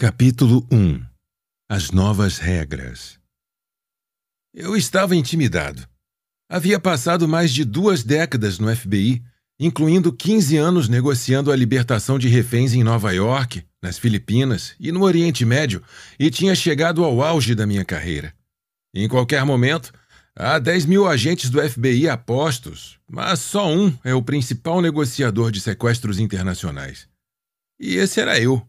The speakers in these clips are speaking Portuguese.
Capítulo 1. As novas regras. Eu estava intimidado. Havia passado mais de 2 décadas no FBI, incluindo 15 anos negociando a libertação de reféns em Nova York, nas Filipinas e no Oriente Médio, e tinha chegado ao auge da minha carreira. Em qualquer momento, há 10.000 agentes do FBI a postos, mas só um é o principal negociador de sequestros internacionais. E esse era eu.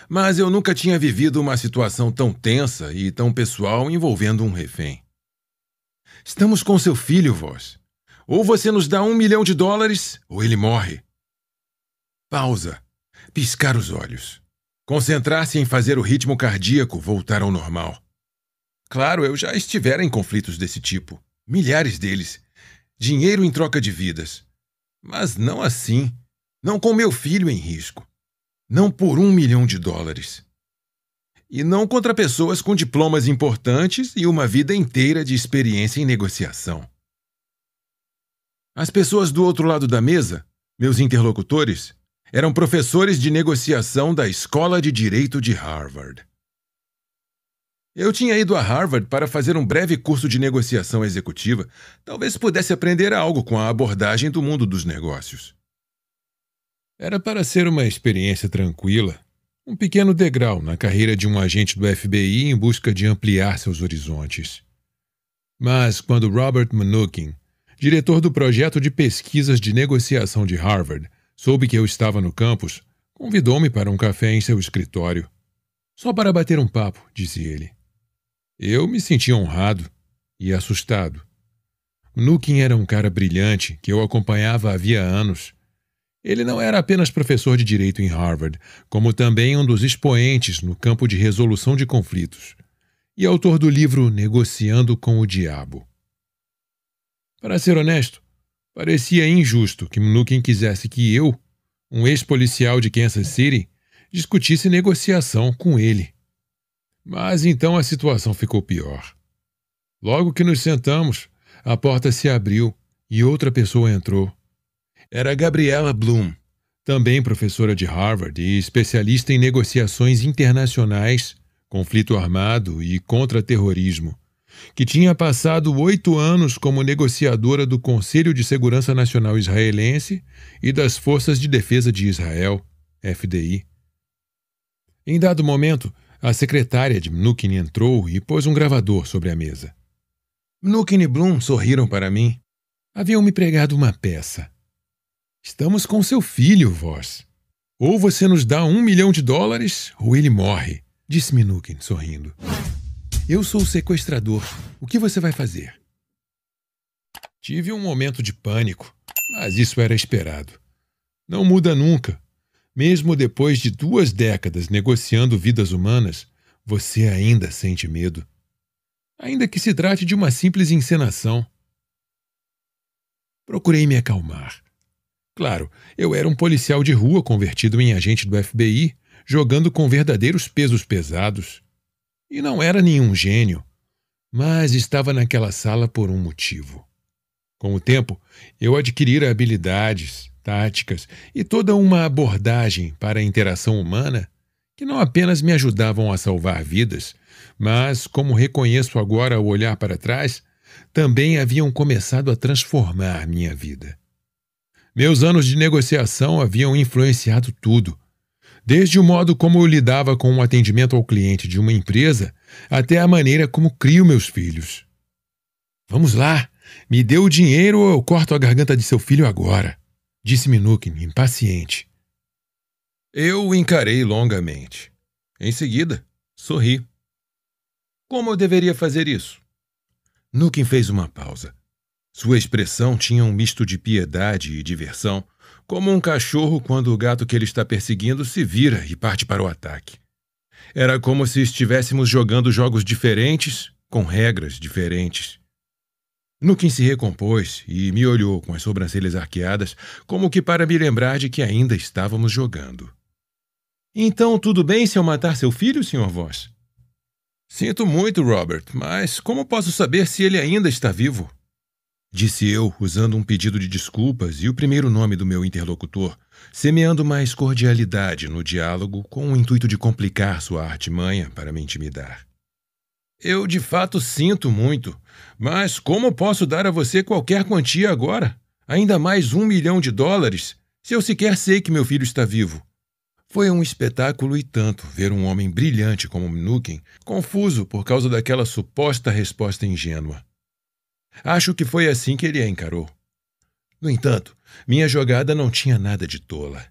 Mas eu nunca tinha vivido uma situação tão tensa e tão pessoal envolvendo um refém. Estamos com seu filho, Voss. Ou você nos dá $1 milhão, ou ele morre. Pausa. Piscar os olhos. Concentrar-se em fazer o ritmo cardíaco voltar ao normal. Claro, eu já estivera em conflitos desse tipo. Milhares deles. Dinheiro em troca de vidas. Mas não assim. Não com meu filho em risco. Não por $1 milhão. E não contra pessoas com diplomas importantes e uma vida inteira de experiência em negociação. As pessoas do outro lado da mesa, meus interlocutores, eram professores de negociação da Escola de Direito de Harvard. Eu tinha ido a Harvard para fazer um breve curso de negociação executiva. Talvez pudesse aprender algo com a abordagem do mundo dos negócios. Era para ser uma experiência tranquila, um pequeno degrau na carreira de um agente do FBI em busca de ampliar seus horizontes. Mas quando Robert Mnookin, diretor do projeto de pesquisas de negociação de Harvard, soube que eu estava no campus, convidou-me para um café em seu escritório. Só para bater um papo, disse ele. Eu me senti honrado e assustado. Mnookin era um cara brilhante que eu acompanhava havia anos. Ele não era apenas professor de direito em Harvard, como também um dos expoentes no campo de resolução de conflitos, e autor do livro Negociando com o Diabo. Para ser honesto, parecia injusto que Mnookin quisesse que eu, um ex-policial de Kansas City, discutisse negociação com ele. Mas então a situação ficou pior. Logo que nos sentamos, a porta se abriu e outra pessoa entrou. Era Gabriela Bloom, também professora de Harvard e especialista em negociações internacionais, conflito armado e contra-terrorismo, que tinha passado 8 anos como negociadora do Conselho de Segurança Nacional Israelense e das Forças de Defesa de Israel, FDI. Em dado momento, a secretária de Mnookin entrou e pôs um gravador sobre a mesa. Mnookin e Bloom sorriram para mim. Haviam me pregado uma peça. Estamos com seu filho, Voss. Ou você nos dá $1 milhão, ou ele morre, disse Mnookin, sorrindo. Eu sou o sequestrador. O que você vai fazer? Tive um momento de pânico, mas isso era esperado. Não muda nunca. Mesmo depois de 2 décadas negociando vidas humanas, você ainda sente medo. Ainda que se trate de uma simples encenação. Procurei me acalmar. Claro, eu era um policial de rua convertido em agente do FBI, jogando com verdadeiros pesos pesados. E não era nenhum gênio, mas estava naquela sala por um motivo. Com o tempo, eu adquirira habilidades, táticas e toda uma abordagem para a interação humana que não apenas me ajudavam a salvar vidas, mas, como reconheço agora ao olhar para trás, também haviam começado a transformar minha vida. Meus anos de negociação haviam influenciado tudo, desde o modo como eu lidava com o atendimento ao cliente de uma empresa até a maneira como crio meus filhos. Vamos lá, me dê o dinheiro ou eu corto a garganta de seu filho agora, disse Mnookin, impaciente. Eu o encarei longamente. Em seguida, sorri. Como eu deveria fazer isso? Mnookin fez uma pausa. Sua expressão tinha um misto de piedade e diversão, como um cachorro quando o gato que ele está perseguindo se vira e parte para o ataque. Era como se estivéssemos jogando jogos diferentes, com regras diferentes. Mnookin se recompôs e me olhou com as sobrancelhas arqueadas, como que para me lembrar de que ainda estávamos jogando. Então, tudo bem se eu matar seu filho, Sr. Voss? Sinto muito, Robert, mas como posso saber se ele ainda está vivo? disse eu, usando um pedido de desculpas e o primeiro nome do meu interlocutor, semeando mais cordialidade no diálogo com o intuito de complicar sua artimanha para me intimidar. Eu de fato sinto muito, mas como posso dar a você qualquer quantia agora? Ainda mais $1 milhão, se eu sequer sei que meu filho está vivo. Foi um espetáculo e tanto ver um homem brilhante como Mnuchin confuso por causa daquela suposta resposta ingênua. Acho que foi assim que ele a encarou. No entanto, minha jogada não tinha nada de tola.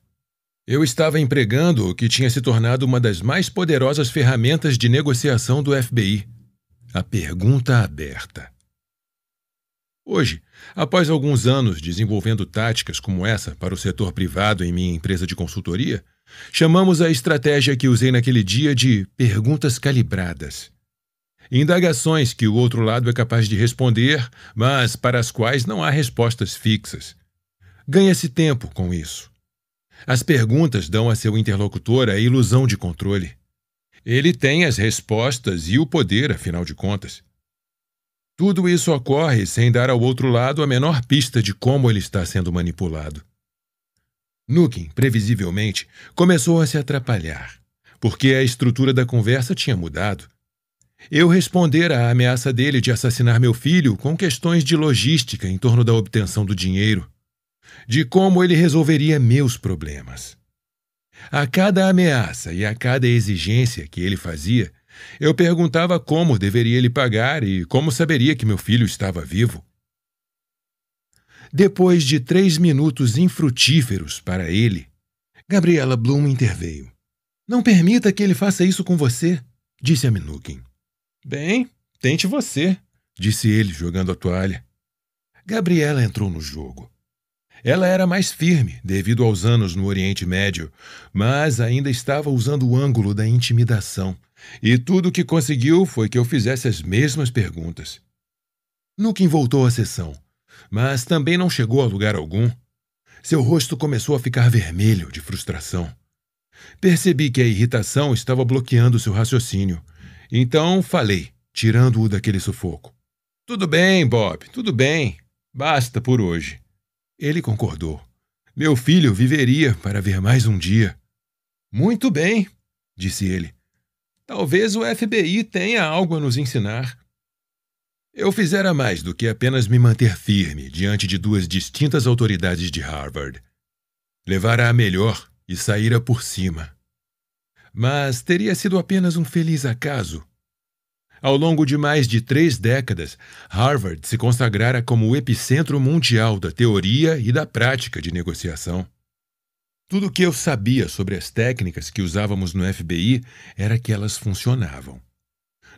Eu estava empregando o que tinha se tornado uma das mais poderosas ferramentas de negociação do FBI, a pergunta aberta. Hoje, após alguns anos desenvolvendo táticas como essa para o setor privado em minha empresa de consultoria, chamamos a estratégia que usei naquele dia de perguntas calibradas. Indagações que o outro lado é capaz de responder, mas para as quais não há respostas fixas. Ganha-se tempo com isso. As perguntas dão a seu interlocutor a ilusão de controle. Ele tem as respostas e o poder, afinal de contas. Tudo isso ocorre sem dar ao outro lado a menor pista de como ele está sendo manipulado. Mnuchin, previsivelmente, começou a se atrapalhar, porque a estrutura da conversa tinha mudado. Eu respondera à ameaça dele de assassinar meu filho com questões de logística em torno da obtenção do dinheiro, de como ele resolveria meus problemas. A cada ameaça e a cada exigência que ele fazia, eu perguntava como deveria lhe pagar e como saberia que meu filho estava vivo. Depois de 3 minutos infrutíferos para ele, Gabriela Bloom interveio. "Não permita que ele faça isso com você", disse a Mnuchin. "Bem, tente você", disse ele, jogando a toalha. Gabriela entrou no jogo. Ela era mais firme, devido aos anos no Oriente Médio, mas ainda estava usando o ângulo da intimidação, e tudo o que conseguiu foi que eu fizesse as mesmas perguntas. Mnuchin voltou à sessão, mas também não chegou a lugar algum. Seu rosto começou a ficar vermelho de frustração. Percebi que a irritação estava bloqueando seu raciocínio, então falei, tirando-o daquele sufoco. "Tudo bem, Bob, tudo bem. Basta por hoje." Ele concordou. Meu filho viveria para ver mais um dia. "Muito bem", disse ele. "Talvez o FBI tenha algo a nos ensinar." Eu fizera mais do que apenas me manter firme diante de 2 distintas autoridades de Harvard. Levara a melhor e saíra por cima. Mas teria sido apenas um feliz acaso. Ao longo de mais de 3 décadas, Harvard se consagrara como o epicentro mundial da teoria e da prática de negociação. Tudo o que eu sabia sobre as técnicas que usávamos no FBI era que elas funcionavam.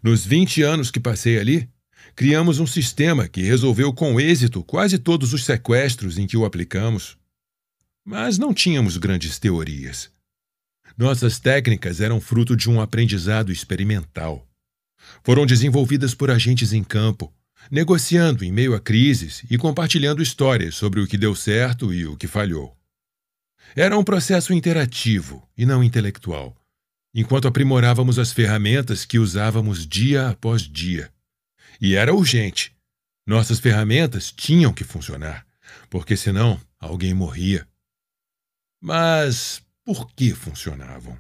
Nos 20 anos que passei ali, criamos um sistema que resolveu com êxito quase todos os sequestros em que o aplicamos. Mas não tínhamos grandes teorias. Nossas técnicas eram fruto de um aprendizado experimental. Foram desenvolvidas por agentes em campo, negociando em meio a crises e compartilhando histórias sobre o que deu certo e o que falhou. Era um processo interativo e não intelectual, enquanto aprimorávamos as ferramentas que usávamos dia após dia. E era urgente. Nossas ferramentas tinham que funcionar, porque senão alguém morria. Mas por que funcionavam?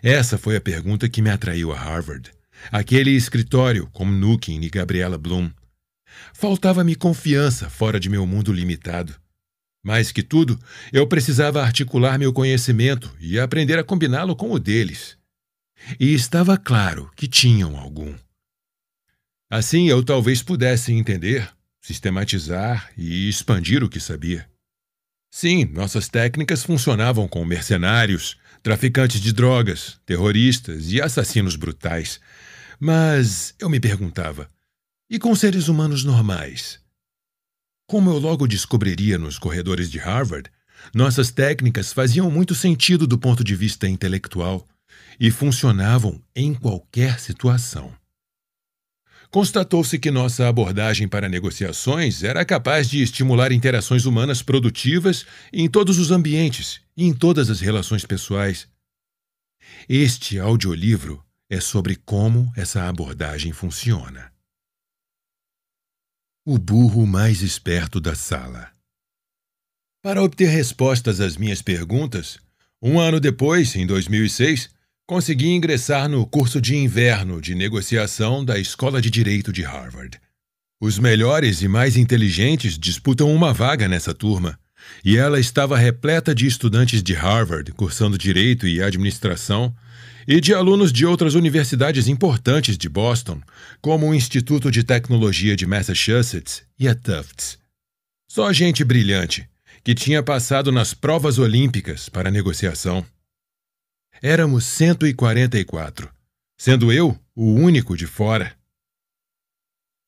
Essa foi a pergunta que me atraiu a Harvard. Aquele escritório com Mnuchin e Gabriela Bloom. Faltava-me confiança fora de meu mundo limitado. Mais que tudo, eu precisava articular meu conhecimento e aprender a combiná-lo com o deles. E estava claro que tinham algum. Assim eu talvez pudesse entender, sistematizar e expandir o que sabia. Sim, nossas técnicas funcionavam com mercenários, traficantes de drogas, terroristas e assassinos brutais. Mas eu me perguntava, e com seres humanos normais? Como eu logo descobriria nos corredores de Harvard, nossas técnicas faziam muito sentido do ponto de vista intelectual e funcionavam em qualquer situação. Constatou-se que nossa abordagem para negociações era capaz de estimular interações humanas produtivas em todos os ambientes e em todas as relações pessoais. Este audiolivro é sobre como essa abordagem funciona. O burro mais esperto da sala. Para obter respostas às minhas perguntas, um ano depois, em 2006, consegui ingressar no curso de inverno de negociação da Escola de Direito de Harvard. Os melhores e mais inteligentes disputam uma vaga nessa turma, e ela estava repleta de estudantes de Harvard cursando Direito e Administração e de alunos de outras universidades importantes de Boston, como o Instituto de Tecnologia de Massachusetts e a Tufts. Só gente brilhante, que tinha passado nas provas olímpicas para negociação. Éramos 144, sendo eu o único de fora.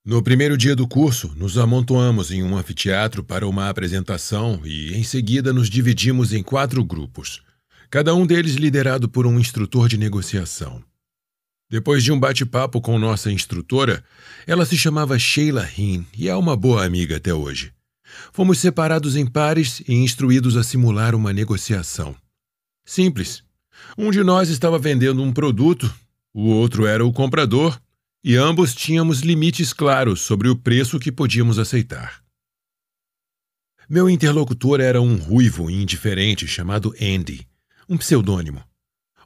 No primeiro dia do curso, nos amontoamos em um anfiteatro para uma apresentação e, em seguida, nos dividimos em 4 grupos, cada um deles liderado por um instrutor de negociação. Depois de um bate-papo com nossa instrutora, ela se chamava Sheila Heen e é uma boa amiga até hoje. Fomos separados em pares e instruídos a simular uma negociação. Simples. Um de nós estava vendendo um produto, o outro era o comprador, e ambos tínhamos limites claros sobre o preço que podíamos aceitar. Meu interlocutor era um ruivo indiferente chamado Andy, um pseudônimo.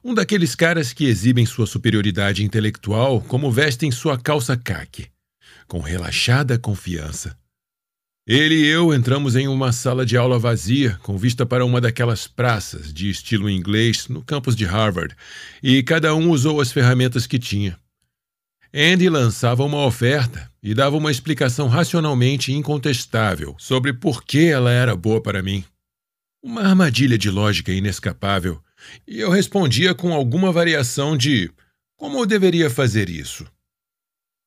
Um daqueles caras que exibem sua superioridade intelectual como vestem sua calça caque, com relaxada confiança. Ele e eu entramos em uma sala de aula vazia, com vista para uma daquelas praças de estilo inglês no campus de Harvard, e cada um usou as ferramentas que tinha. Andy lançava uma oferta e dava uma explicação racionalmente incontestável sobre por que ela era boa para mim. Uma armadilha de lógica inescapável, e eu respondia com alguma variação de como eu deveria fazer isso.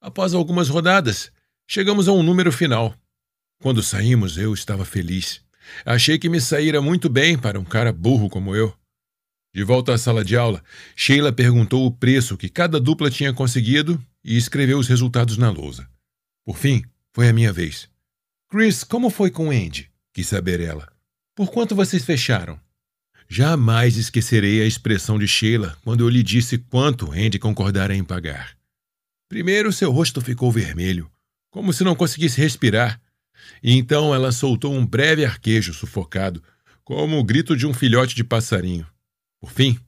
Após algumas rodadas, chegamos a um número final. Quando saímos, eu estava feliz. Achei que me saíra muito bem para um cara burro como eu. De volta à sala de aula, Sheila perguntou o preço que cada dupla tinha conseguido e escreveu os resultados na lousa. Por fim, foi a minha vez. Chris, como foi com Andy? Quis saber ela. Por quanto vocês fecharam? Jamais esquecerei a expressão de Sheila quando eu lhe disse quanto Andy concordara em pagar. Primeiro, seu rosto ficou vermelho, como se não conseguisse respirar, e então ela soltou um breve arquejo sufocado, como o grito de um filhote de passarinho. Por fim,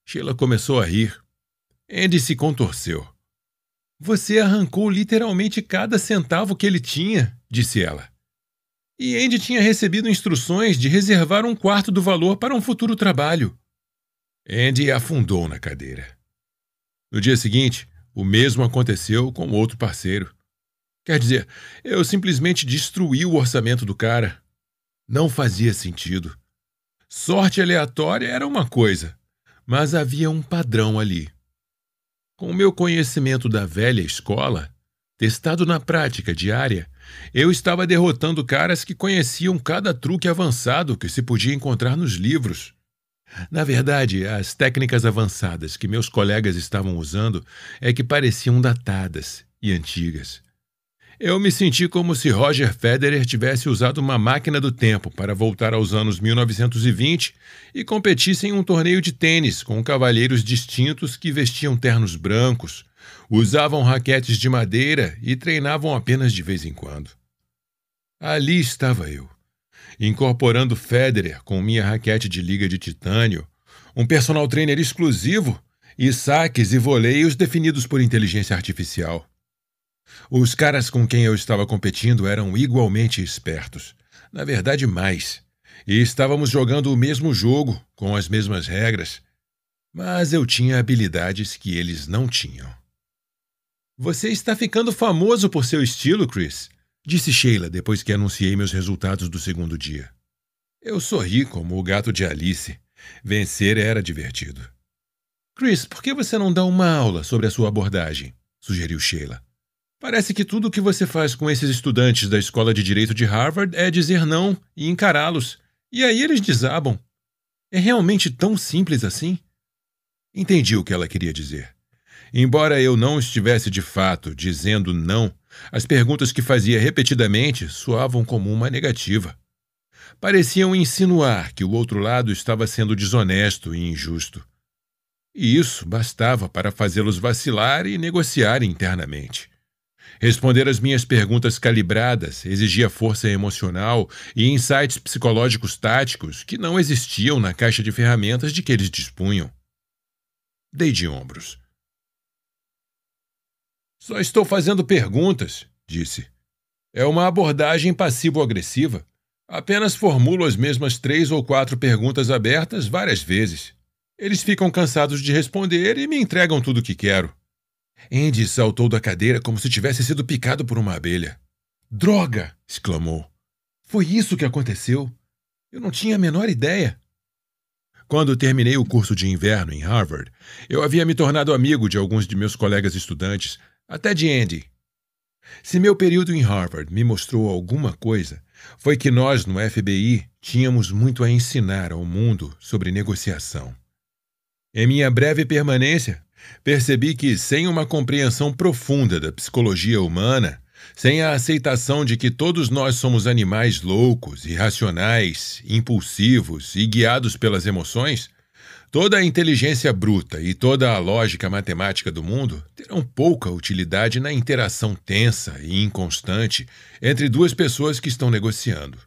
Sheila começou a rir. Andy se contorceu. Você arrancou literalmente cada centavo que ele tinha, disse ela. E Andy tinha recebido instruções de reservar um quarto do valor para um futuro trabalho. Andy afundou na cadeira. No dia seguinte, o mesmo aconteceu com outro parceiro. Quer dizer, eu simplesmente destruí o orçamento do cara. Não fazia sentido. Sorte aleatória era uma coisa, mas havia um padrão ali. Com o meu conhecimento da velha escola, testado na prática diária, eu estava derrotando caras que conheciam cada truque avançado que se podia encontrar nos livros. Na verdade, as técnicas avançadas que meus colegas estavam usando é que pareciam datadas e antigas. Eu me senti como se Roger Federer tivesse usado uma máquina do tempo para voltar aos anos 1920 e competisse em um torneio de tênis com cavalheiros distintos que vestiam ternos brancos, usavam raquetes de madeira e treinavam apenas de vez em quando. Ali estava eu, incorporando Federer com minha raquete de liga de titânio, um personal trainer exclusivo e saques e voleios definidos por inteligência artificial. Os caras com quem eu estava competindo eram igualmente espertos, na verdade mais, e estávamos jogando o mesmo jogo, com as mesmas regras, mas eu tinha habilidades que eles não tinham. Você está ficando famoso por seu estilo, Chris, disse Sheila depois que anunciei meus resultados do segundo dia. Eu sorri como o gato de Alice. Vencer era divertido. Chris, por que você não dá uma aula sobre a sua abordagem? Sugeriu Sheila. Parece que tudo o que você faz com esses estudantes da Escola de Direito de Harvard é dizer não e encará-los, e aí eles desabam. É realmente tão simples assim? Entendi o que ela queria dizer. Embora eu não estivesse de fato dizendo não, as perguntas que fazia repetidamente soavam como uma negativa. Pareciam insinuar que o outro lado estava sendo desonesto e injusto. E isso bastava para fazê-los vacilar e negociar internamente. Responder às minhas perguntas calibradas exigia força emocional e insights psicológicos táticos que não existiam na caixa de ferramentas de que eles dispunham. Dei de ombros. Só estou fazendo perguntas, disse. É uma abordagem passivo-agressiva. Apenas formulo as mesmas 3 ou 4 perguntas abertas várias vezes. Eles ficam cansados de responder e me entregam tudo o que quero. Andy saltou da cadeira como se tivesse sido picado por uma abelha. Droga! Exclamou. Foi isso que aconteceu? Eu não tinha a menor ideia. Quando terminei o curso de inverno em Harvard, eu havia me tornado amigo de alguns de meus colegas estudantes, até de Andy. Se meu período em Harvard me mostrou alguma coisa, foi que nós, no FBI, tínhamos muito a ensinar ao mundo sobre negociação. Em minha breve permanência, percebi que, sem uma compreensão profunda da psicologia humana, sem a aceitação de que todos nós somos animais loucos, irracionais, impulsivos e guiados pelas emoções, toda a inteligência bruta e toda a lógica matemática do mundo terão pouca utilidade na interação tensa e inconstante entre duas pessoas que estão negociando.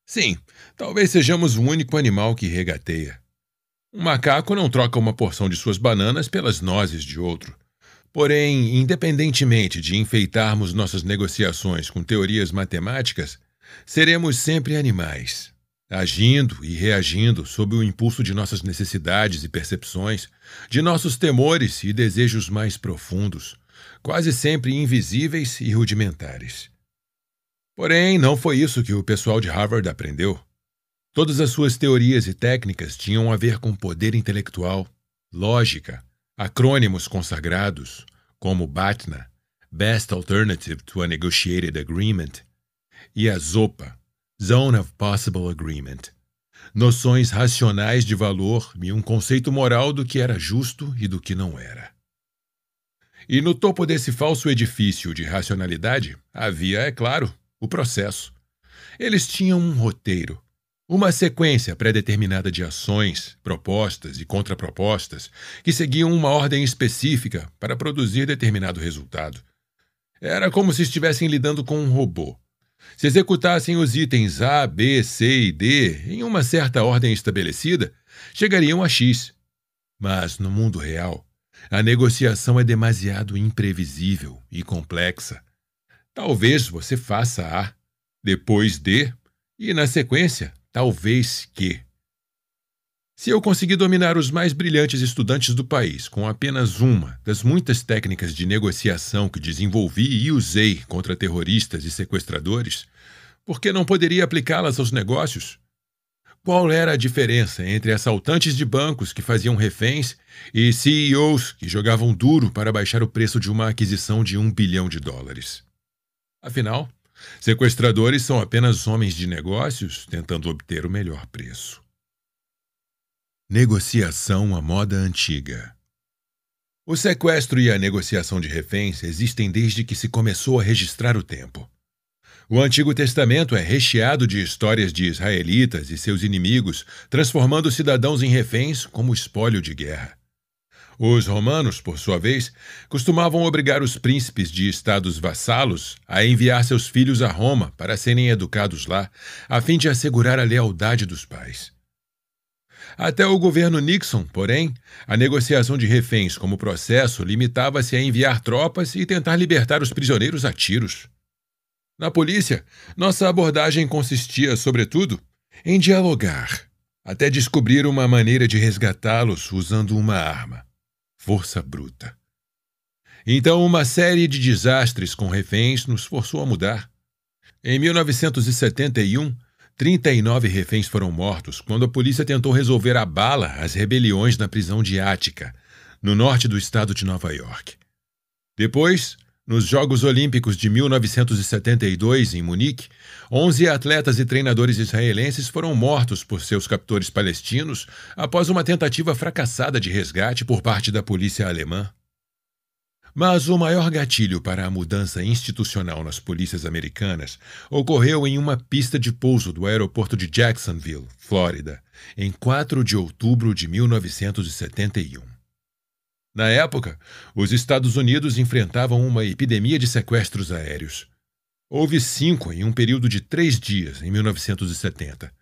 Sim, talvez sejamos o único animal que regateia. Um macaco não troca uma porção de suas bananas pelas nozes de outro. Porém, independentemente de enfeitarmos nossas negociações com teorias matemáticas, seremos sempre animais, agindo e reagindo sob o impulso de nossas necessidades e percepções, de nossos temores e desejos mais profundos, quase sempre invisíveis e rudimentares. Porém, não foi isso que o pessoal de Harvard aprendeu. Todas as suas teorias e técnicas tinham a ver com poder intelectual, lógica, acrônimos consagrados, como BATNA, Best Alternative to a Negotiated Agreement, e a ZOPA, Zone of Possible Agreement, noções racionais de valor e um conceito moral do que era justo e do que não era. E no topo desse falso edifício de racionalidade havia, é claro, o processo. Eles tinham um roteiro, uma sequência pré-determinada de ações, propostas e contrapropostas que seguiam uma ordem específica para produzir determinado resultado. Era como se estivessem lidando com um robô. Se executassem os itens A, B, C e D em uma certa ordem estabelecida, chegariam a X. Mas, no mundo real, a negociação é demasiado imprevisível e complexa. Talvez você faça A, depois D e, na sequência, talvez Q. Se eu conseguir dominar os mais brilhantes estudantes do país com apenas uma das muitas técnicas de negociação que desenvolvi e usei contra terroristas e sequestradores, por que não poderia aplicá-las aos negócios? Qual era a diferença entre assaltantes de bancos que faziam reféns e CEOs que jogavam duro para baixar o preço de uma aquisição de $1 bilhão? Afinal, sequestradores são apenas homens de negócios tentando obter o melhor preço. Negociação à moda antiga. O sequestro e a negociação de reféns existem desde que se começou a registrar o tempo. O Antigo Testamento é recheado de histórias de israelitas e seus inimigos transformando cidadãos em reféns como espólio de guerra. Os romanos, por sua vez, costumavam obrigar os príncipes de estados vassalos a enviar seus filhos a Roma para serem educados lá, a fim de assegurar a lealdade dos pais. Até o governo Nixon, porém, a negociação de reféns como processo limitava-se a enviar tropas e tentar libertar os prisioneiros a tiros. Na polícia, nossa abordagem consistia, sobretudo, em dialogar, até descobrir uma maneira de resgatá-los usando uma arma: força bruta. Então, uma série de desastres com reféns nos forçou a mudar. Em 1971, 39 reféns foram mortos quando a polícia tentou resolver à bala as rebeliões na prisão de Ática, no norte do estado de Nova York. Depois, nos Jogos Olímpicos de 1972, em Munique, 11 atletas e treinadores israelenses foram mortos por seus captores palestinos após uma tentativa fracassada de resgate por parte da polícia alemã. Mas o maior gatilho para a mudança institucional nas polícias americanas ocorreu em uma pista de pouso do aeroporto de Jacksonville, Flórida, em 4 de outubro de 1971. Na época, os Estados Unidos enfrentavam uma epidemia de sequestros aéreos. Houve 5 em um período de 3 dias, em 1970.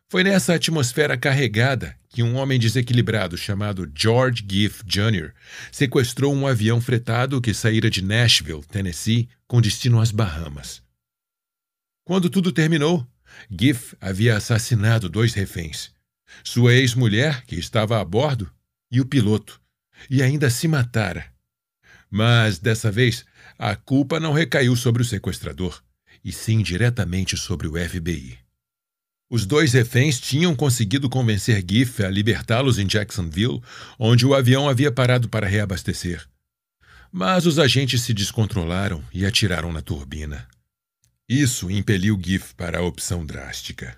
Foi nessa atmosfera carregada que um homem desequilibrado chamado George Giff Jr. sequestrou um avião fretado que saíra de Nashville, Tennessee, com destino às Bahamas. Quando tudo terminou, Giff havia assassinado 2 reféns, sua ex-mulher, que estava a bordo, e o piloto, e ainda se matara. Mas, dessa vez, a culpa não recaiu sobre o sequestrador, e sim diretamente sobre o FBI. Os 2 reféns tinham conseguido convencer Giff a libertá-los em Jacksonville, onde o avião havia parado para reabastecer. Mas os agentes se descontrolaram e atiraram na turbina. Isso impeliu Giff para a opção drástica.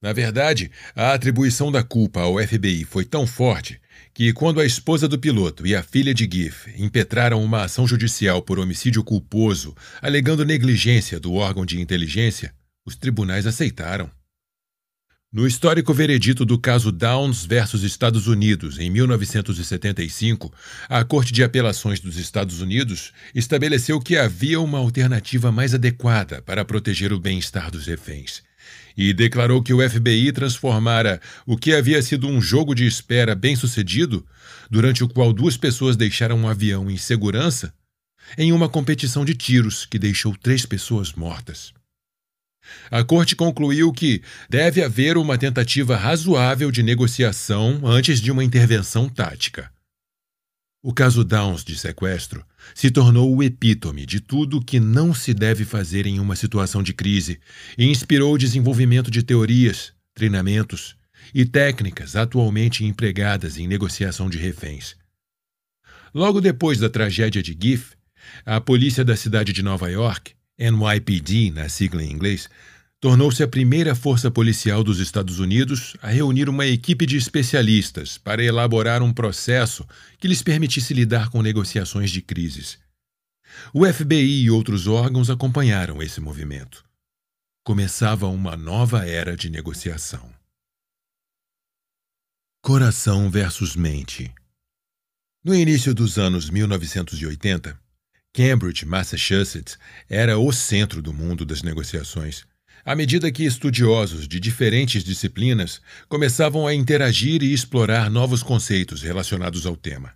Na verdade, a atribuição da culpa ao FBI foi tão forte que, quando a esposa do piloto e a filha de Giff impetraram uma ação judicial por homicídio culposo, alegando negligência do órgão de inteligência, os tribunais aceitaram. No histórico veredito do caso Downs versus Estados Unidos, em 1975, a Corte de Apelações dos Estados Unidos estabeleceu que havia uma alternativa mais adequada para proteger o bem-estar dos reféns e declarou que o FBI transformara o que havia sido um jogo de espera bem-sucedido, durante o qual 2 pessoas deixaram um avião em segurança, em uma competição de tiros que deixou 3 pessoas mortas. A Corte concluiu que deve haver uma tentativa razoável de negociação antes de uma intervenção tática. O caso Downs de sequestro se tornou o epítome de tudo que não se deve fazer em uma situação de crise e inspirou o desenvolvimento de teorias, treinamentos e técnicas atualmente empregadas em negociação de reféns. Logo depois da tragédia de Giff, a polícia da cidade de Nova York, NYPD, na sigla em inglês, tornou-se a primeira força policial dos Estados Unidos a reunir uma equipe de especialistas para elaborar um processo que lhes permitisse lidar com negociações de crises. O FBI e outros órgãos acompanharam esse movimento. Começava uma nova era de negociação. Coração versus mente. No início dos anos 1980, Cambridge, Massachusetts, era o centro do mundo das negociações, à medida que estudiosos de diferentes disciplinas começavam a interagir e explorar novos conceitos relacionados ao tema.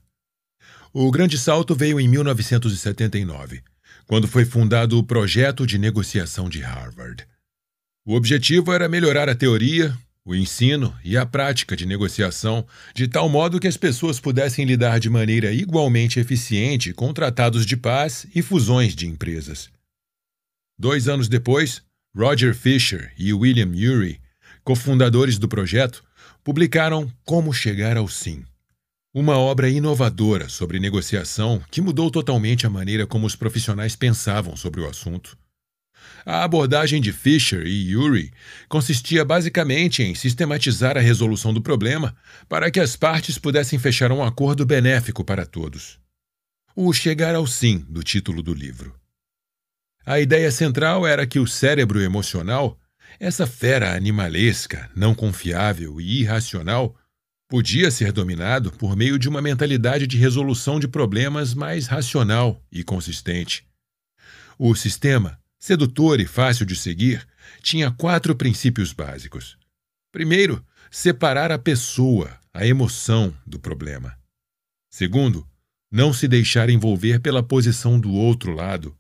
O grande salto veio em 1979, quando foi fundado o Projeto de Negociação de Harvard. O objetivo era melhorar a teoria, o ensino e a prática de negociação, de tal modo que as pessoas pudessem lidar de maneira igualmente eficiente com tratados de paz e fusões de empresas. 2 anos depois, Roger Fisher e William Ury, cofundadores do projeto, publicaram Como Chegar ao Sim, uma obra inovadora sobre negociação que mudou totalmente a maneira como os profissionais pensavam sobre o assunto. A abordagem de Fisher e Ury consistia basicamente em sistematizar a resolução do problema para que as partes pudessem fechar um acordo benéfico para todos. O chegar ao sim do título do livro. A ideia central era que o cérebro emocional, essa fera animalesca, não confiável e irracional, podia ser dominado por meio de uma mentalidade de resolução de problemas mais racional e consistente. O sistema, sedutor e fácil de seguir, tinha 4 princípios básicos. Primeiro, separar a pessoa, a emoção, do problema. Segundo, não se deixar envolver pela posição do outro lado,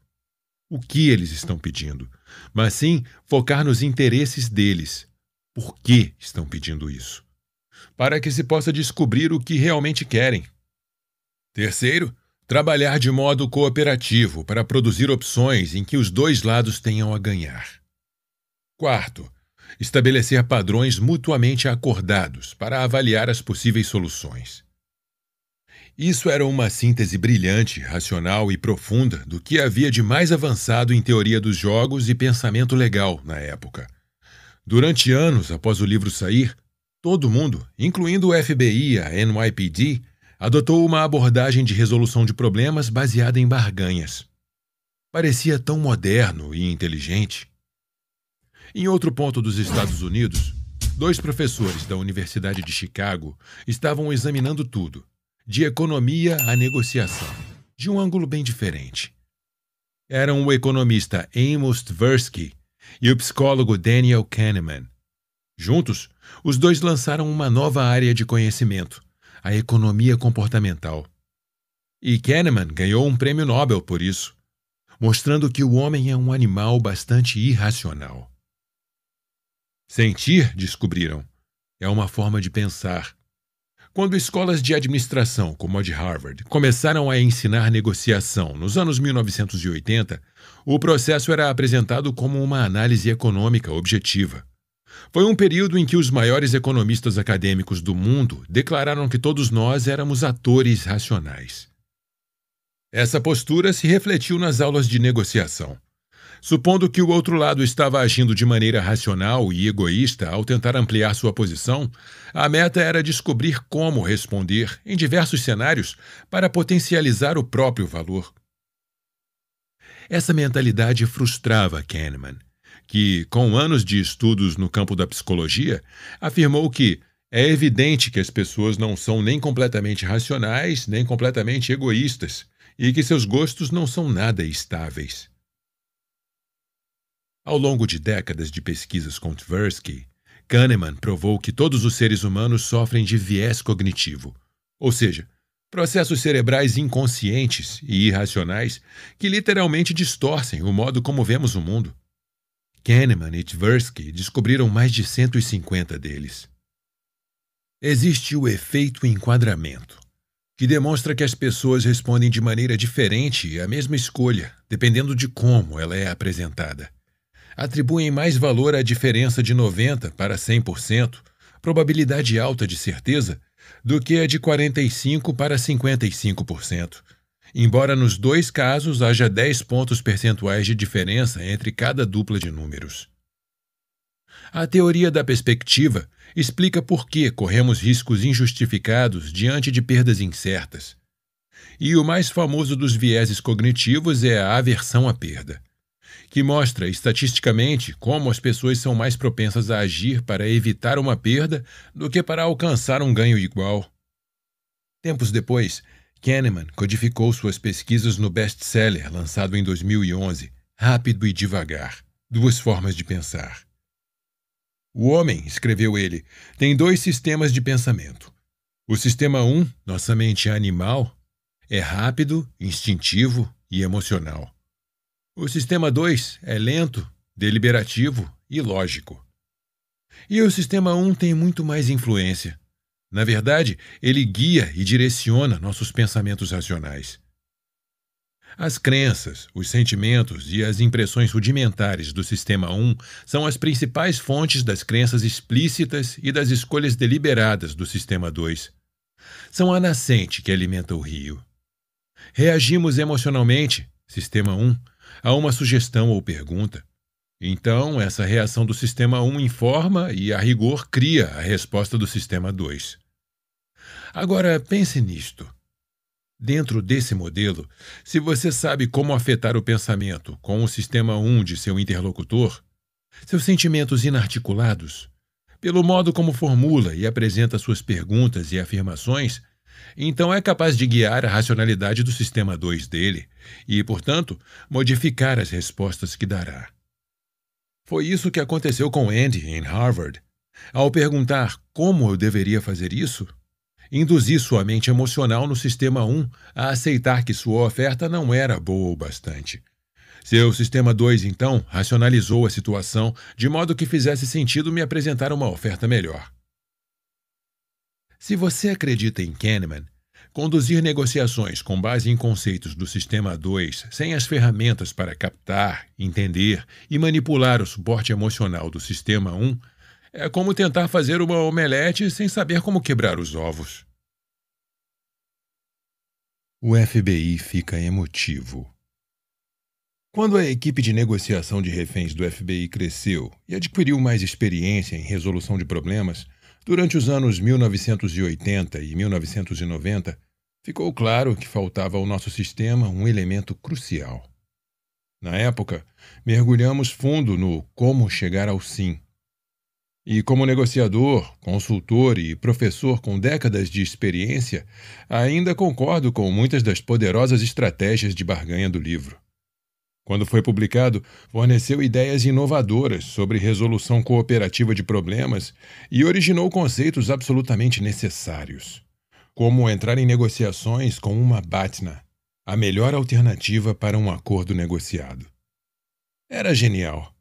o que eles estão pedindo, mas sim focar nos interesses deles. Por que estão pedindo isso? Para que se possa descobrir o que realmente querem. Terceiro, trabalhar de modo cooperativo para produzir opções em que os 2 lados tenham a ganhar. Quarto, estabelecer padrões mutuamente acordados para avaliar as possíveis soluções. Isso era uma síntese brilhante, racional e profunda do que havia de mais avançado em teoria dos jogos e pensamento legal na época. Durante anos após o livro sair, todo mundo, incluindo o FBI e a NYPD, adotou uma abordagem de resolução de problemas baseada em barganhas. Parecia tão moderno e inteligente. Em outro ponto dos Estados Unidos, 2 professores da Universidade de Chicago estavam examinando tudo de economia à negociação, de um ângulo bem diferente. Eram o economista Amos Tversky e o psicólogo Daniel Kahneman. Juntos, os dois lançaram uma nova área de conhecimento, a economia comportamental. E Kahneman ganhou um prêmio Nobel por isso, mostrando que o homem é um animal bastante irracional. Sentir, descobriram, é uma forma de pensar. Quando escolas de administração, como a de Harvard, começaram a ensinar negociação nos anos 1980, o processo era apresentado como uma análise econômica objetiva. Foi um período em que os maiores economistas acadêmicos do mundo declararam que todos nós éramos atores racionais. Essa postura se refletiu nas aulas de negociação. Supondo que o outro lado estava agindo de maneira racional e egoísta ao tentar ampliar sua posição, a meta era descobrir como responder, em diversos cenários, para potencializar o próprio valor. Essa mentalidade frustrava Kahneman, que, com anos de estudos no campo da psicologia, afirmou que é evidente que as pessoas não são nem completamente racionais, nem completamente egoístas, e que seus gostos não são nada estáveis. Ao longo de décadas de pesquisas com Tversky, Kahneman provou que todos os seres humanos sofrem de viés cognitivo, ou seja, processos cerebrais inconscientes e irracionais que literalmente distorcem o modo como vemos o mundo. Kahneman e Tversky descobriram mais de 150 deles. Existe o efeito enquadramento, que demonstra que as pessoas respondem de maneira diferente à mesma escolha, dependendo de como ela é apresentada. Atribuem mais valor à diferença de 90% para 100%, probabilidade alta de certeza, do que a de 45% para 55%, embora nos dois casos haja 10 pontos percentuais de diferença entre cada dupla de números. A teoria da perspectiva explica por que corremos riscos injustificados diante de perdas incertas. E o mais famoso dos vieses cognitivos é a aversão à perda, que mostra estatisticamente como as pessoas são mais propensas a agir para evitar uma perda do que para alcançar um ganho igual. Tempos depois, Kahneman codificou suas pesquisas no best-seller lançado em 2011, Rápido e Devagar, Duas Formas de Pensar. O homem, escreveu ele, tem dois sistemas de pensamento. O sistema 1, nossa mente animal, é rápido, instintivo e emocional. O sistema 2 é lento, deliberativo e lógico. E o sistema 1 tem muito mais influência. Na verdade, ele guia e direciona nossos pensamentos racionais. As crenças, os sentimentos e as impressões rudimentares do sistema 1 são as principais fontes das crenças explícitas e das escolhas deliberadas do sistema 2. São a nascente que alimenta o rio. Reagimos emocionalmente, sistema 1, a uma sugestão ou pergunta. Então, essa reação do sistema 1 informa e, a rigor, cria a resposta do sistema 2. Agora, pense nisto. Dentro desse modelo, se você sabe como afetar o pensamento com o sistema 1 de seu interlocutor, seus sentimentos inarticulados, pelo modo como formula e apresenta suas perguntas e afirmações, então é capaz de guiar a racionalidade do sistema 2 dele e, portanto, modificar as respostas que dará. Foi isso que aconteceu com Andy em Harvard. Ao perguntar como eu deveria fazer isso, induzi sua mente emocional no sistema 1 a aceitar que sua oferta não era boa o bastante. Seu sistema 2, então, racionalizou a situação de modo que fizesse sentido me apresentar uma oferta melhor. Se você acredita em Kahneman, conduzir negociações com base em conceitos do sistema 2 sem as ferramentas para captar, entender e manipular o suporte emocional do sistema 1 é como tentar fazer uma omelete sem saber como quebrar os ovos. O FBI fica emotivo. Quando a equipe de negociação de reféns do FBI cresceu e adquiriu mais experiência em resolução de problemas, durante os anos 1980 e 1990, ficou claro que faltava ao nosso sistema um elemento crucial. Na época, mergulhamos fundo no como chegar ao sim. E como negociador, consultor e professor com décadas de experiência, ainda concordo com muitas das poderosas estratégias de barganha do livro. Quando foi publicado, forneceu ideias inovadoras sobre resolução cooperativa de problemas e originou conceitos absolutamente necessários, como entrar em negociações com uma BATNA, a melhor alternativa para um acordo negociado. Era genial.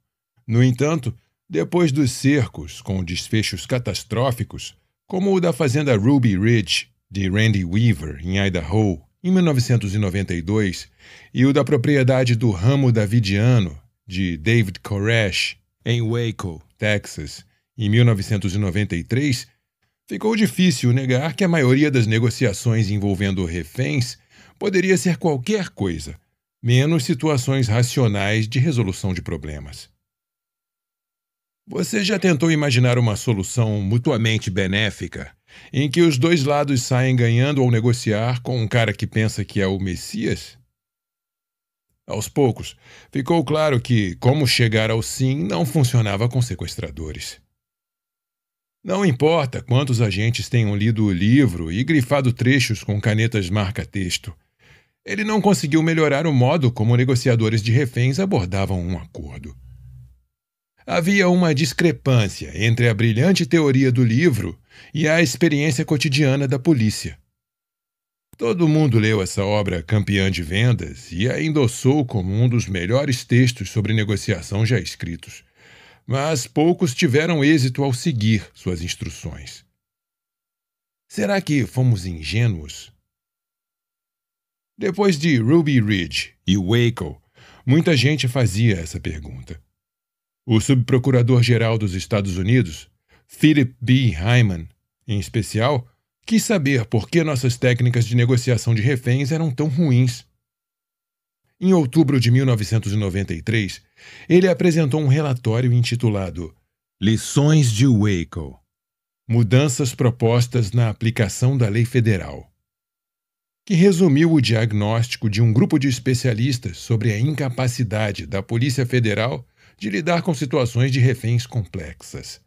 No entanto, depois dos cercos com desfechos catastróficos, como o da fazenda Ruby Ridge, de Randy Weaver, em Idaho, em 1992, e o da propriedade do ramo davidiano, de David Koresh, em Waco, Texas, em 1993, ficou difícil negar que a maioria das negociações envolvendo reféns poderia ser qualquer coisa, menos situações racionais de resolução de problemas. Você já tentou imaginar uma solução mutuamente benéfica, em que os dois lados saem ganhando ao negociar com um cara que pensa que é o Messias? Aos poucos, ficou claro que como chegar ao sim não funcionava com sequestradores. Não importa quantos agentes tenham lido o livro e grifado trechos com canetas marca-texto, ele não conseguiu melhorar o modo como negociadores de reféns abordavam um acordo. Havia uma discrepância entre a brilhante teoria do livro e a experiência cotidiana da polícia. Todo mundo leu essa obra campeã de vendas e a endossou como um dos melhores textos sobre negociação já escritos, mas poucos tiveram êxito ao seguir suas instruções. Será que fomos ingênuos? Depois de Ruby Ridge e Waco, muita gente fazia essa pergunta. O subprocurador-geral dos Estados Unidos, Philip B. Hyman, em especial, quis saber por que nossas técnicas de negociação de reféns eram tão ruins. Em outubro de 1993, ele apresentou um relatório intitulado Lições de Waco – Mudanças propostas na aplicação da lei federal, que resumiu o diagnóstico de um grupo de especialistas sobre a incapacidade da Polícia Federal de lidar com situações de reféns complexas.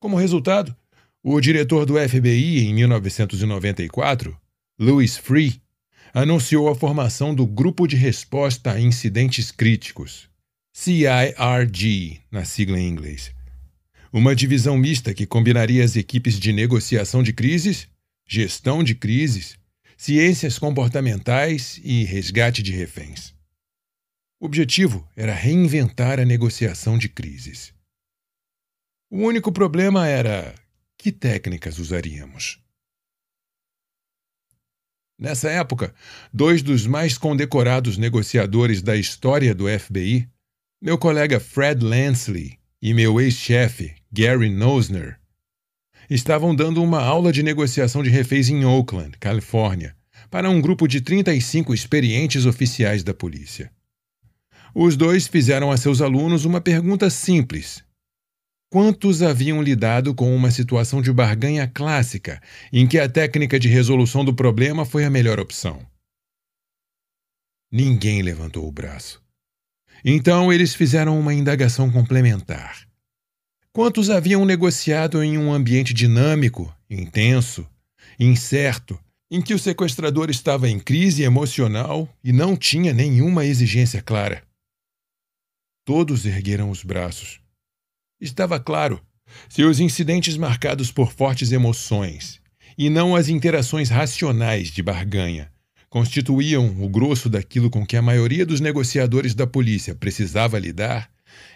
Como resultado, o diretor do FBI em 1994, Louis Freeh, anunciou a formação do Grupo de Resposta a Incidentes Críticos, CIRG, na sigla em inglês. Uma divisão mista que combinaria as equipes de negociação de crises, gestão de crises, ciências comportamentais e resgate de reféns. O objetivo era reinventar a negociação de crises. O único problema era: que técnicas usaríamos? Nessa época, dois dos mais condecorados negociadores da história do FBI, meu colega Fred Lansley e meu ex-chefe, Gary Nosner, estavam dando uma aula de negociação de reféns em Oakland, Califórnia, para um grupo de 35 experientes oficiais da polícia. Os dois fizeram a seus alunos uma pergunta simples: quantos haviam lidado com uma situação de barganha clássica em que a técnica de resolução do problema foi a melhor opção? Ninguém levantou o braço. Então eles fizeram uma indagação complementar. Quantos haviam negociado em um ambiente dinâmico, intenso, incerto, em que o sequestrador estava em crise emocional e não tinha nenhuma exigência clara? Todos ergueram os braços. Estava claro, se os incidentes marcados por fortes emoções, e não as interações racionais de barganha, constituíam o grosso daquilo com que a maioria dos negociadores da polícia precisava lidar,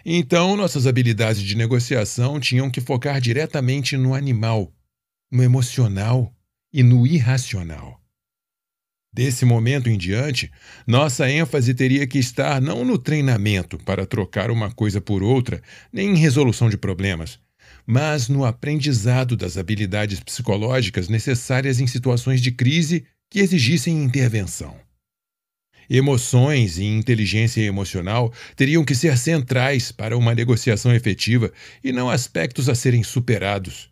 então nossas habilidades de negociação tinham que focar diretamente no animal, no emocional e no irracional. Desse momento em diante, nossa ênfase teria que estar não no treinamento para trocar uma coisa por outra, nem em resolução de problemas, mas no aprendizado das habilidades psicológicas necessárias em situações de crise que exigissem intervenção. Emoções e inteligência emocional teriam que ser centrais para uma negociação efetiva e não aspectos a serem superados.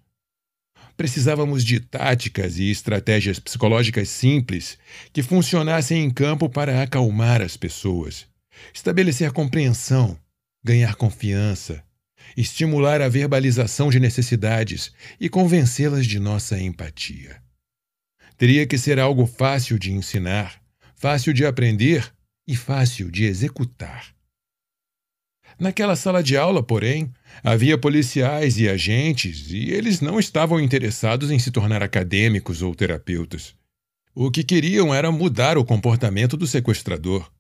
Precisávamos de táticas e estratégias psicológicas simples que funcionassem em campo para acalmar as pessoas, estabelecer compreensão, ganhar confiança, estimular a verbalização de necessidades e convencê-las de nossa empatia. Teria que ser algo fácil de ensinar, fácil de aprender e fácil de executar. Naquela sala de aula, porém, havia policiais e agentes, e eles não estavam interessados em se tornar acadêmicos ou terapeutas. O que queriam era mudar o comportamento do sequestrador,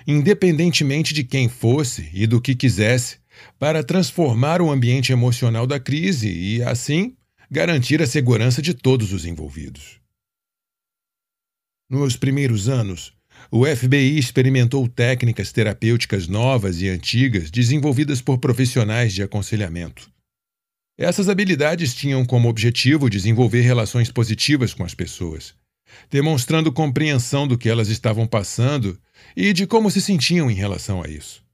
independentemente de quem fosse e do que quisesse, para transformar o ambiente emocional da crise e, assim, garantir a segurança de todos os envolvidos. Nos primeiros anos, o FBI experimentou técnicas terapêuticas novas e antigas desenvolvidas por profissionais de aconselhamento. Essas habilidades tinham como objetivo desenvolver relações positivas com as pessoas, demonstrando compreensão do que elas estavam passando e de como se sentiam em relação a isso.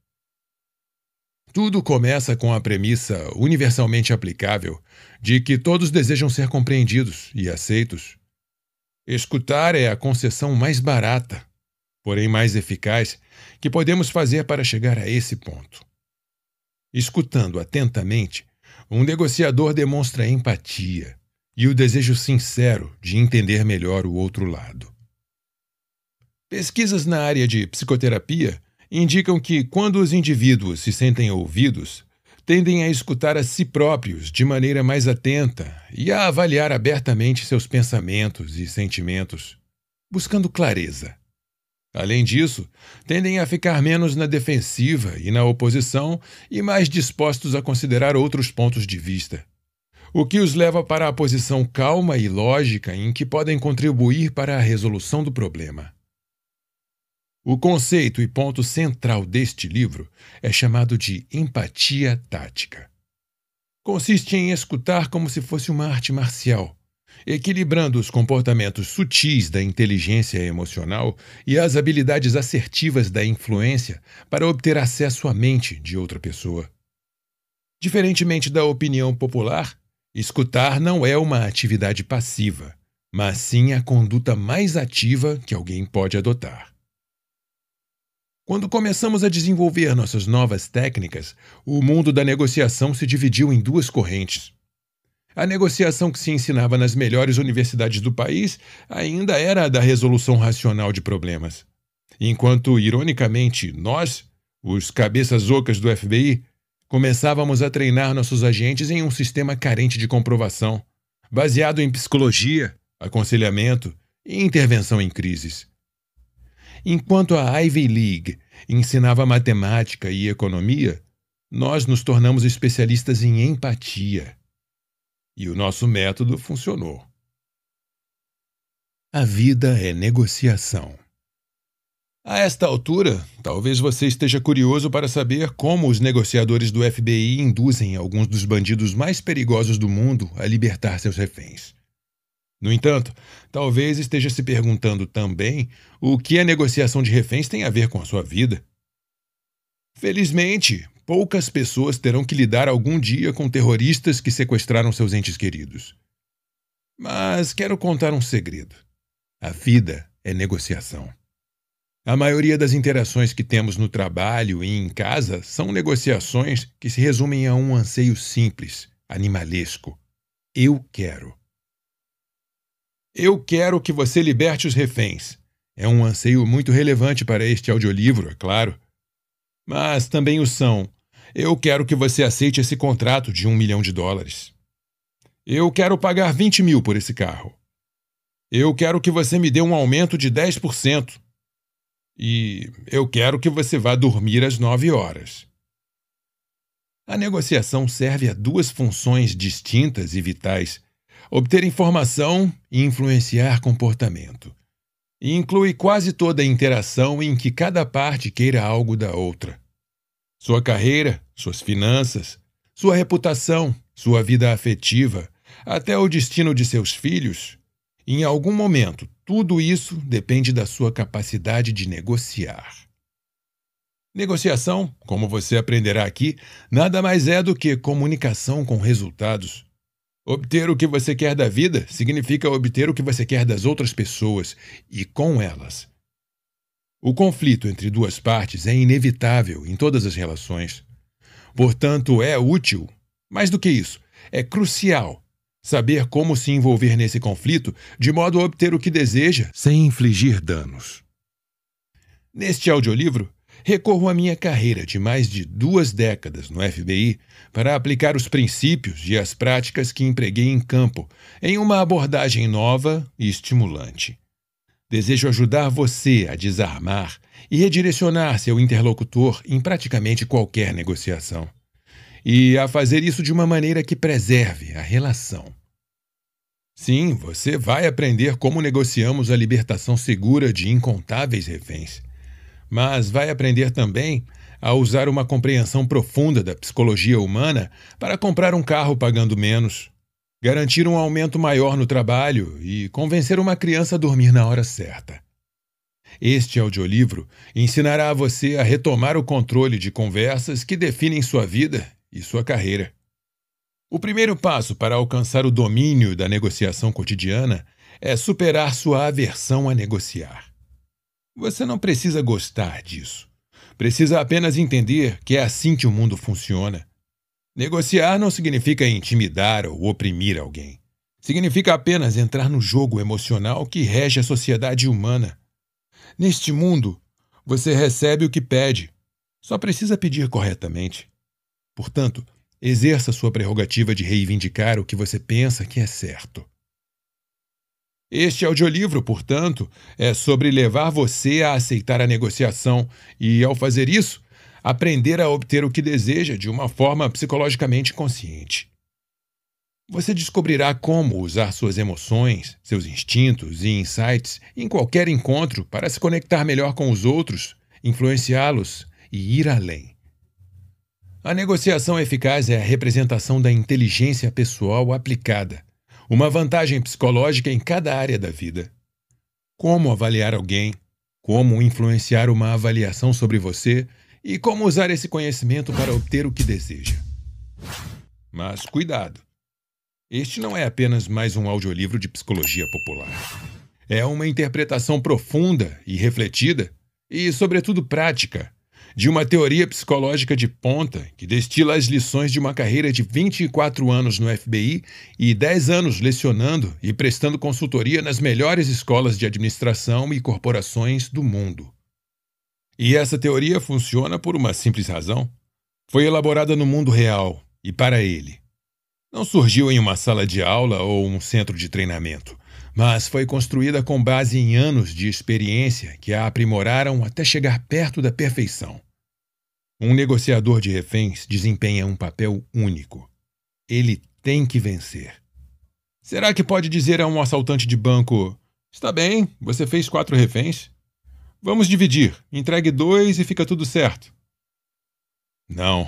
Tudo começa com a premissa universalmente aplicável de que todos desejam ser compreendidos e aceitos. Escutar é a concessão mais barata, porém mais eficaz, que podemos fazer para chegar a esse ponto. Escutando atentamente, um negociador demonstra empatia e o desejo sincero de entender melhor o outro lado. Pesquisas na área de psicoterapia indicam que, quando os indivíduos se sentem ouvidos, tendem a escutar a si próprios de maneira mais atenta e a avaliar abertamente seus pensamentos e sentimentos, buscando clareza. Além disso, tendem a ficar menos na defensiva e na oposição e mais dispostos a considerar outros pontos de vista, o que os leva para a posição calma e lógica em que podem contribuir para a resolução do problema. O conceito e ponto central deste livro é chamado de empatia tática. Consiste em escutar como se fosse uma arte marcial, equilibrando os comportamentos sutis da inteligência emocional e as habilidades assertivas da influência para obter acesso à mente de outra pessoa. Diferentemente da opinião popular, escutar não é uma atividade passiva, mas sim a conduta mais ativa que alguém pode adotar. Quando começamos a desenvolver nossas novas técnicas, o mundo da negociação se dividiu em duas correntes. A negociação que se ensinava nas melhores universidades do país ainda era a da resolução racional de problemas, enquanto, ironicamente, nós, os cabeças ocas do FBI, começávamos a treinar nossos agentes em um sistema carente de comprovação, baseado em psicologia, aconselhamento e intervenção em crises. Enquanto a Ivy League ensinava matemática e economia, nós nos tornamos especialistas em empatia. E o nosso método funcionou. A vida é negociação. A esta altura, talvez você esteja curioso para saber como os negociadores do FBI induzem alguns dos bandidos mais perigosos do mundo a libertar seus reféns. No entanto, talvez esteja se perguntando também o que a negociação de reféns tem a ver com a sua vida. Felizmente, poucas pessoas terão que lidar algum dia com terroristas que sequestraram seus entes queridos. Mas quero contar um segredo. A vida é negociação. A maioria das interações que temos no trabalho e em casa são negociações que se resumem a um anseio simples, animalesco. Eu quero. Eu quero que você liberte os reféns. É um anseio muito relevante para este audiolivro, é claro. Mas também o são. Eu quero que você aceite esse contrato de $1 milhão. Eu quero pagar 20 mil por esse carro. Eu quero que você me dê um aumento de 10%. E eu quero que você vá dormir às 9 horas. A negociação serve a duas funções distintas e vitais: obter informação e influenciar comportamento. E inclui quase toda a interação em que cada parte queira algo da outra. Sua carreira, suas finanças, sua reputação, sua vida afetiva, até o destino de seus filhos. Em algum momento, tudo isso depende da sua capacidade de negociar. Negociação, como você aprenderá aqui, nada mais é do que comunicação com resultados. Obter o que você quer da vida significa obter o que você quer das outras pessoas e com elas. O conflito entre duas partes é inevitável em todas as relações. Portanto, é útil. Mais do que isso, é crucial saber como se envolver nesse conflito de modo a obter o que deseja sem infligir danos. Neste audiolivro, recorro à minha carreira de mais de 2 décadas no FBI para aplicar os princípios e as práticas que empreguei em campo em uma abordagem nova e estimulante. Desejo ajudar você a desarmar e redirecionar seu interlocutor em praticamente qualquer negociação, e a fazer isso de uma maneira que preserve a relação. Sim, você vai aprender como negociamos a libertação segura de incontáveis reféns, mas vai aprender também a usar uma compreensão profunda da psicologia humana para comprar um carro pagando menos, garantir um aumento maior no trabalho e convencer uma criança a dormir na hora certa. Este audiolivro ensinará a você a retomar o controle de conversas que definem sua vida e sua carreira. O primeiro passo para alcançar o domínio da negociação cotidiana é superar sua aversão a negociar. Você não precisa gostar disso. Precisa apenas entender que é assim que o mundo funciona. Negociar não significa intimidar ou oprimir alguém. Significa apenas entrar no jogo emocional que rege a sociedade humana. Neste mundo, você recebe o que pede. Só precisa pedir corretamente. Portanto, exerça sua prerrogativa de reivindicar o que você pensa que é certo. Este audiolivro, portanto, é sobre levar você a aceitar a negociação e, ao fazer isso, aprender a obter o que deseja de uma forma psicologicamente consciente. Você descobrirá como usar suas emoções, seus instintos e insights em qualquer encontro para se conectar melhor com os outros, influenciá-los e ir além. A negociação eficaz é a representação da inteligência pessoal aplicada, uma vantagem psicológica em cada área da vida. Como avaliar alguém, como influenciar uma avaliação sobre você e como usar esse conhecimento para obter o que deseja. Mas cuidado! Este não é apenas mais um audiolivro de psicologia popular. É uma interpretação profunda e refletida, e, sobretudo, prática, de uma teoria psicológica de ponta que destila as lições de uma carreira de 24 anos no FBI e 10 anos lecionando e prestando consultoria nas melhores escolas de administração e corporações do mundo. E essa teoria funciona por uma simples razão. Foi elaborada no mundo real e para ele. Não surgiu em uma sala de aula ou um centro de treinamento, mas foi construída com base em anos de experiência que a aprimoraram até chegar perto da perfeição. Um negociador de reféns desempenha um papel único. Ele tem que vencer. Será que pode dizer a um assaltante de banco: "Está bem, você fez 4 reféns. Vamos dividir, entregue 2 e fica tudo certo"? Não.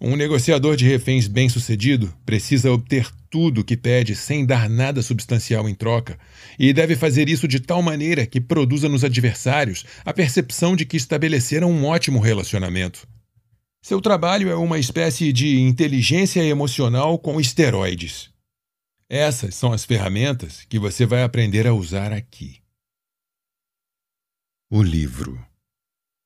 Um negociador de reféns bem-sucedido precisa obter tudo o que pede sem dar nada substancial em troca, e deve fazer isso de tal maneira que produza nos adversários a percepção de que estabeleceram um ótimo relacionamento. Seu trabalho é uma espécie de inteligência emocional com esteroides. Essas são as ferramentas que você vai aprender a usar aqui. O livro.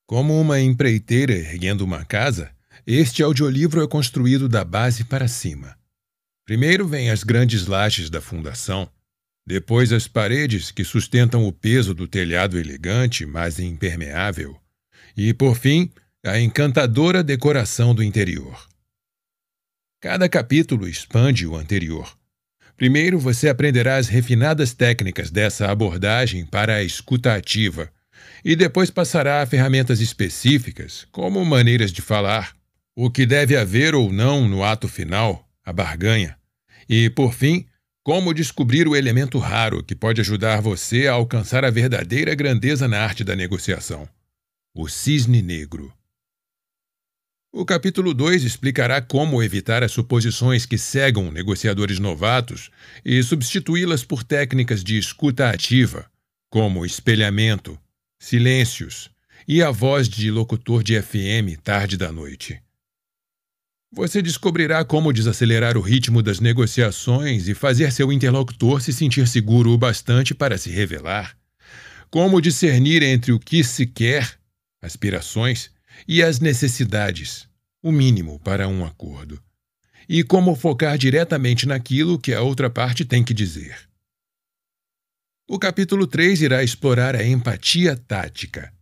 Como uma empreiteira erguendo uma casa, este audiolivro é construído da base para cima. Primeiro vêm as grandes lajes da fundação, depois as paredes que sustentam o peso do telhado elegante, mas impermeável, e, por fim, a encantadora decoração do interior. Cada capítulo expande o anterior. Primeiro você aprenderá as refinadas técnicas dessa abordagem para a escuta ativa, e depois passará a ferramentas específicas, como maneiras de falar, o que deve haver ou não no ato final, a barganha, e, por fim, como descobrir o elemento raro que pode ajudar você a alcançar a verdadeira grandeza na arte da negociação, o cisne negro. O capítulo 2 explicará como evitar as suposições que cegam negociadores novatos e substituí-las por técnicas de escuta ativa, como espelhamento, silêncios e a voz de locutor de FM tarde da noite. Você descobrirá como desacelerar o ritmo das negociações e fazer seu interlocutor se sentir seguro o bastante para se revelar. Como discernir entre o que se quer, aspirações, e as necessidades, o mínimo para um acordo, e como focar diretamente naquilo que a outra parte tem que dizer. O capítulo 3 irá explorar a empatia tática.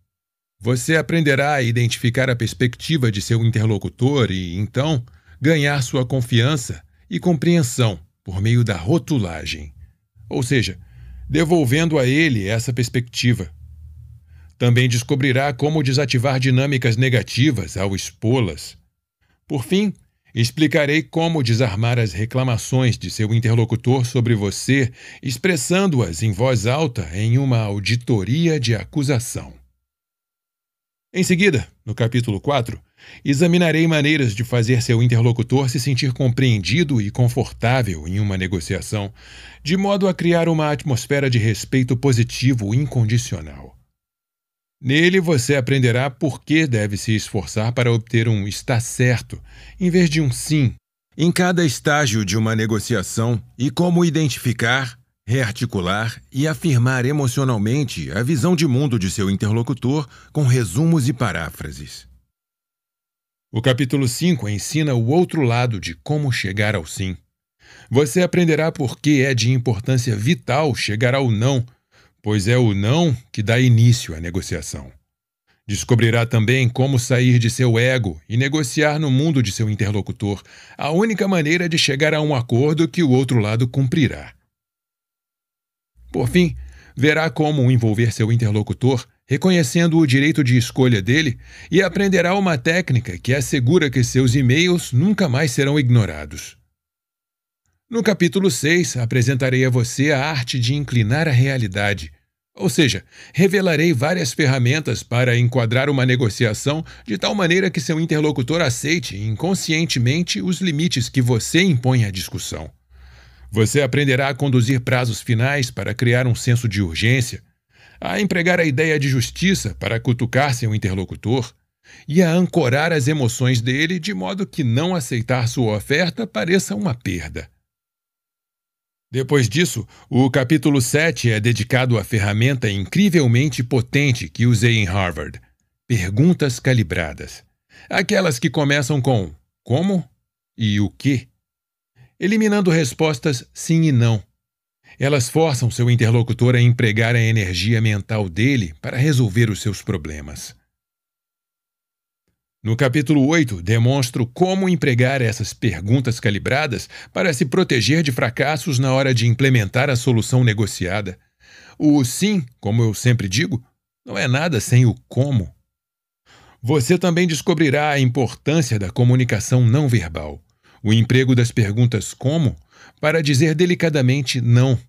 Você aprenderá a identificar a perspectiva de seu interlocutor e, então, ganhar sua confiança e compreensão por meio da rotulagem, ou seja, devolvendo a ele essa perspectiva. Também descobrirá como desativar dinâmicas negativas ao expô-las. Por fim, explicarei como desarmar as reclamações de seu interlocutor sobre você, expressando-as em voz alta em uma auditoria de acusação. Em seguida, no capítulo 4, examinarei maneiras de fazer seu interlocutor se sentir compreendido e confortável em uma negociação, de modo a criar uma atmosfera de respeito positivo incondicional. Nele você aprenderá por que deve se esforçar para obter um está certo, em vez de um sim, em cada estágio de uma negociação e como identificar, rearticular e afirmar emocionalmente a visão de mundo de seu interlocutor com resumos e paráfrases. O capítulo 5 ensina o outro lado de como chegar ao sim. Você aprenderá por que é de importância vital chegar ao não, pois é o não que dá início à negociação. Descobrirá também como sair de seu ego e negociar no mundo de seu interlocutor, a única maneira de chegar a um acordo que o outro lado cumprirá. Por fim, verá como envolver seu interlocutor, reconhecendo o direito de escolha dele, e aprenderá uma técnica que assegura que seus e-mails nunca mais serão ignorados. No capítulo 6, apresentarei a você a arte de inclinar a realidade, ou seja, revelarei várias ferramentas para enquadrar uma negociação de tal maneira que seu interlocutor aceite inconscientemente os limites que você impõe à discussão. Você aprenderá a conduzir prazos finais para criar um senso de urgência, a empregar a ideia de justiça para cutucar seu interlocutor e a ancorar as emoções dele de modo que não aceitar sua oferta pareça uma perda. Depois disso, o capítulo 7 é dedicado à ferramenta incrivelmente potente que usei em Harvard: perguntas calibradas. Aquelas que começam com como e o que, eliminando respostas sim e não. Elas forçam seu interlocutor a empregar a energia mental dele para resolver os seus problemas. No capítulo 8, demonstro como empregar essas perguntas calibradas para se proteger de fracassos na hora de implementar a solução negociada. O sim, como eu sempre digo, não é nada sem o como. Você também descobrirá a importância da comunicação não verbal, o emprego das perguntas como para dizer delicadamente não.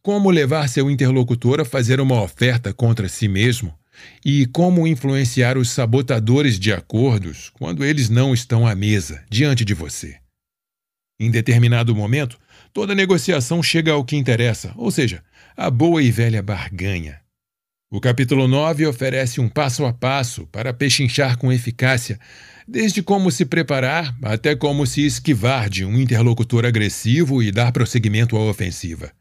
Como levar seu interlocutor a fazer uma oferta contra si mesmo e como influenciar os sabotadores de acordos quando eles não estão à mesa, diante de você. Em determinado momento, toda negociação chega ao que interessa, ou seja, a boa e velha barganha. O capítulo 9 oferece um passo a passo para pechinchar com eficácia, desde como se preparar até como se esquivar de um interlocutor agressivo e dar prosseguimento à ofensiva.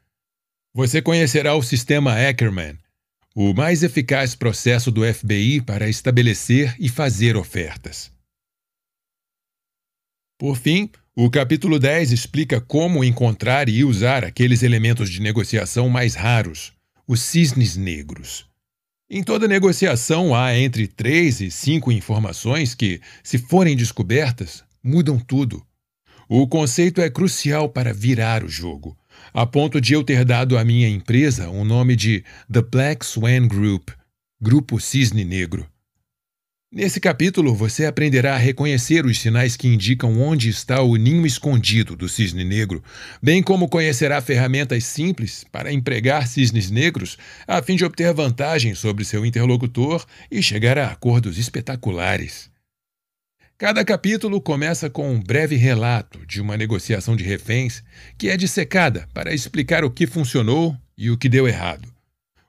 Você conhecerá o sistema Ackerman, o mais eficaz processo do FBI para estabelecer e fazer ofertas. Por fim, o capítulo 10 explica como encontrar e usar aqueles elementos de negociação mais raros, os cisnes negros. Em toda negociação há entre 3 e 5 informações que, se forem descobertas, mudam tudo. O conceito é crucial para virar o jogo, a ponto de eu ter dado à minha empresa o nome de The Black Swan Group, Grupo Cisne Negro. Nesse capítulo, você aprenderá a reconhecer os sinais que indicam onde está o ninho escondido do cisne negro, bem como conhecerá ferramentas simples para empregar cisnes negros a fim de obter vantagem sobre seu interlocutor e chegar a acordos espetaculares. Cada capítulo começa com um breve relato de uma negociação de reféns que é dissecada para explicar o que funcionou e o que deu errado.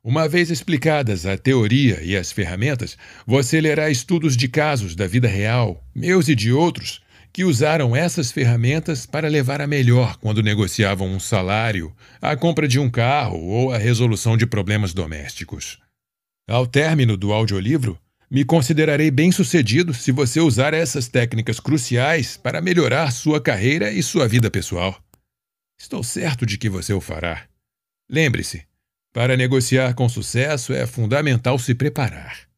Uma vez explicadas a teoria e as ferramentas, você lerá estudos de casos da vida real, meus e de outros, que usaram essas ferramentas para levar a melhor quando negociavam um salário, a compra de um carro ou a resolução de problemas domésticos. Ao término do audiolivro, Me considerarei bem-sucedido se você usar essas técnicas cruciais para melhorar sua carreira e sua vida pessoal. Estou certo de que você o fará. Lembre-se, para negociar com sucesso é fundamental se preparar.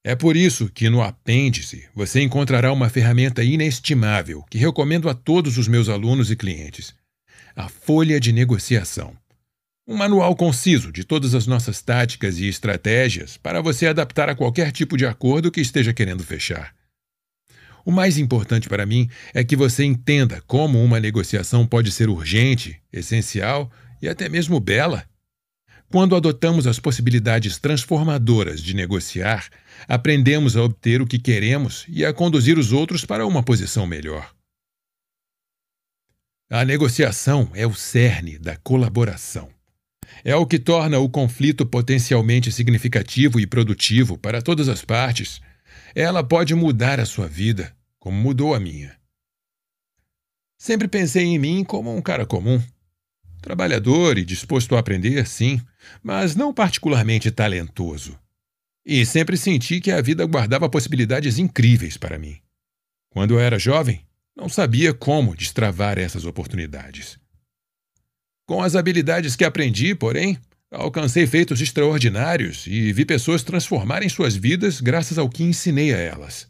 É por isso que no apêndice você encontrará uma ferramenta inestimável que recomendo a todos os meus alunos e clientes: a folha de negociação. Um manual conciso de todas as nossas táticas e estratégias para você adaptar a qualquer tipo de acordo que esteja querendo fechar. O mais importante para mim é que você entenda como uma negociação pode ser urgente, essencial e até mesmo bela. Quando adotamos as possibilidades transformadoras de negociar, aprendemos a obter o que queremos e a conduzir os outros para uma posição melhor. A negociação é o cerne da colaboração. É o que torna o conflito potencialmente significativo e produtivo para todas as partes. Ela pode mudar a sua vida, como mudou a minha. Sempre pensei em mim como um cara comum. Trabalhador e disposto a aprender, sim, mas não particularmente talentoso. E sempre senti que a vida guardava possibilidades incríveis para mim. Quando eu era jovem, não sabia como destravar essas oportunidades. Com as habilidades que aprendi, porém, alcancei feitos extraordinários e vi pessoas transformarem suas vidas graças ao que ensinei a elas.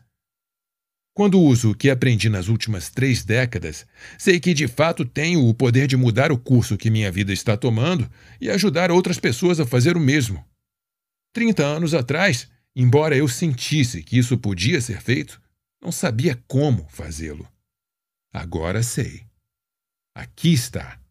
Quando uso o que aprendi nas últimas 3 décadas, sei que de fato tenho o poder de mudar o curso que minha vida está tomando e ajudar outras pessoas a fazer o mesmo. 30 anos atrás, embora eu sentisse que isso podia ser feito, não sabia como fazê-lo. Agora sei. Aqui está